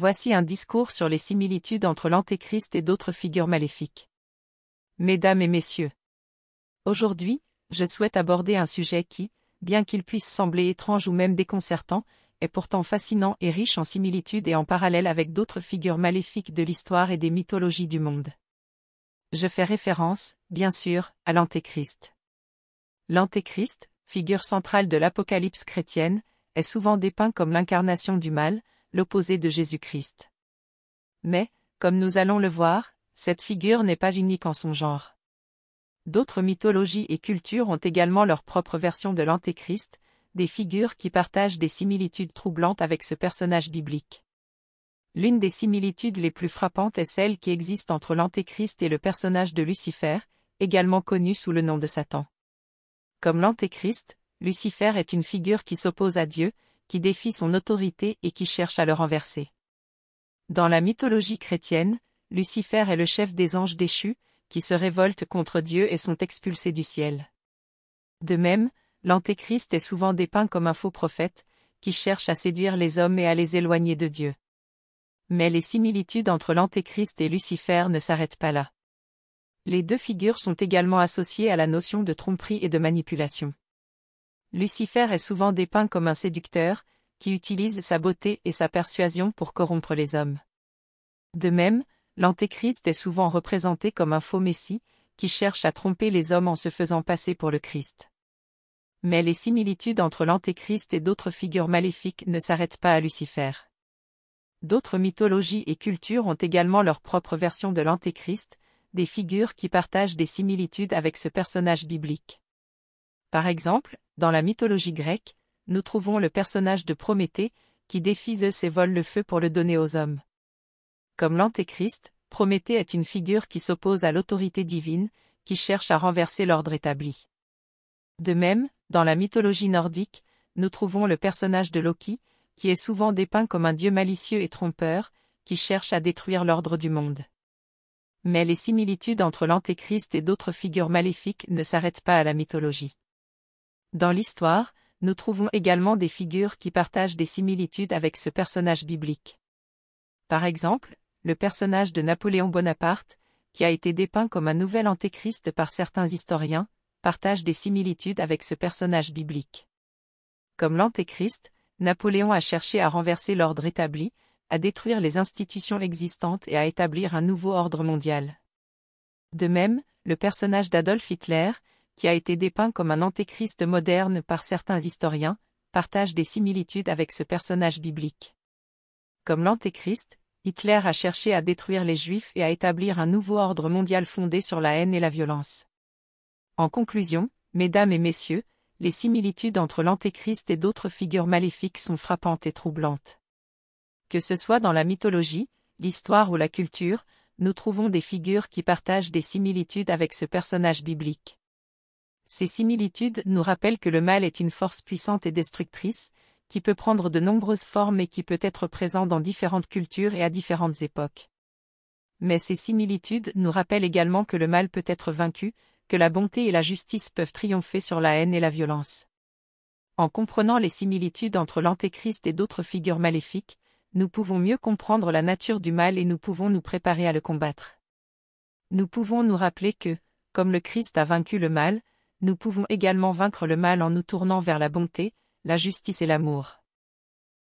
Voici un discours sur les similitudes entre l'Antéchrist et d'autres figures maléfiques. Mesdames et messieurs, aujourd'hui, je souhaite aborder un sujet qui, bien qu'il puisse sembler étrange ou même déconcertant, est pourtant fascinant et riche en similitudes et en parallèle avec d'autres figures maléfiques de l'histoire et des mythologies du monde. Je fais référence, bien sûr, à l'Antéchrist. L'Antéchrist, figure centrale de l'Apocalypse chrétienne, est souvent dépeint comme l'incarnation du mal, l'opposé de Jésus-Christ. Mais, comme nous allons le voir, cette figure n'est pas unique en son genre. D'autres mythologies et cultures ont également leur propre version de l'Antéchrist, des figures qui partagent des similitudes troublantes avec ce personnage biblique. L'une des similitudes les plus frappantes est celle qui existe entre l'Antéchrist et le personnage de Lucifer, également connu sous le nom de Satan. Comme l'Antéchrist, Lucifer est une figure qui s'oppose à Dieu, qui défie son autorité et qui cherche à le renverser. Dans la mythologie chrétienne, Lucifer est le chef des anges déchus, qui se révoltent contre Dieu et sont expulsés du ciel. De même, l'Antéchrist est souvent dépeint comme un faux prophète, qui cherche à séduire les hommes et à les éloigner de Dieu. Mais les similitudes entre l'Antéchrist et Lucifer ne s'arrêtent pas là. Les deux figures sont également associées à la notion de tromperie et de manipulation. Lucifer est souvent dépeint comme un séducteur, qui utilise sa beauté et sa persuasion pour corrompre les hommes. De même, l'Antéchrist est souvent représenté comme un faux messie, qui cherche à tromper les hommes en se faisant passer pour le Christ. Mais les similitudes entre l'Antéchrist et d'autres figures maléfiques ne s'arrêtent pas à Lucifer. D'autres mythologies et cultures ont également leur propre version de l'Antéchrist, des figures qui partagent des similitudes avec ce personnage biblique. Par exemple, dans la mythologie grecque, nous trouvons le personnage de Prométhée, qui défie Zeus et vole le feu pour le donner aux hommes. Comme l'Antéchrist, Prométhée est une figure qui s'oppose à l'autorité divine, qui cherche à renverser l'ordre établi. De même, dans la mythologie nordique, nous trouvons le personnage de Loki, qui est souvent dépeint comme un dieu malicieux et trompeur, qui cherche à détruire l'ordre du monde. Mais les similitudes entre l'Antéchrist et d'autres figures maléfiques ne s'arrêtent pas à la mythologie. Dans l'histoire, nous trouvons également des figures qui partagent des similitudes avec ce personnage biblique. Par exemple, le personnage de Napoléon Bonaparte, qui a été dépeint comme un nouvel Antéchrist par certains historiens, partage des similitudes avec ce personnage biblique. Comme l'Antéchrist, Napoléon a cherché à renverser l'ordre établi, à détruire les institutions existantes et à établir un nouveau ordre mondial. De même, le personnage d'Adolf Hitler, qui a été dépeint comme un antéchrist moderne par certains historiens, partage des similitudes avec ce personnage biblique. Comme l'Antéchrist, Hitler a cherché à détruire les Juifs et à établir un nouveau ordre mondial fondé sur la haine et la violence. En conclusion, mesdames et messieurs, les similitudes entre l'Antéchrist et d'autres figures maléfiques sont frappantes et troublantes. Que ce soit dans la mythologie, l'histoire ou la culture, nous trouvons des figures qui partagent des similitudes avec ce personnage biblique. Ces similitudes nous rappellent que le mal est une force puissante et destructrice, qui peut prendre de nombreuses formes et qui peut être présent dans différentes cultures et à différentes époques. Mais ces similitudes nous rappellent également que le mal peut être vaincu, que la bonté et la justice peuvent triompher sur la haine et la violence. En comprenant les similitudes entre l'Antéchrist et d'autres figures maléfiques, nous pouvons mieux comprendre la nature du mal et nous pouvons nous préparer à le combattre. Nous pouvons nous rappeler que, comme le Christ a vaincu le mal, nous pouvons également vaincre le mal en nous tournant vers la bonté, la justice et l'amour.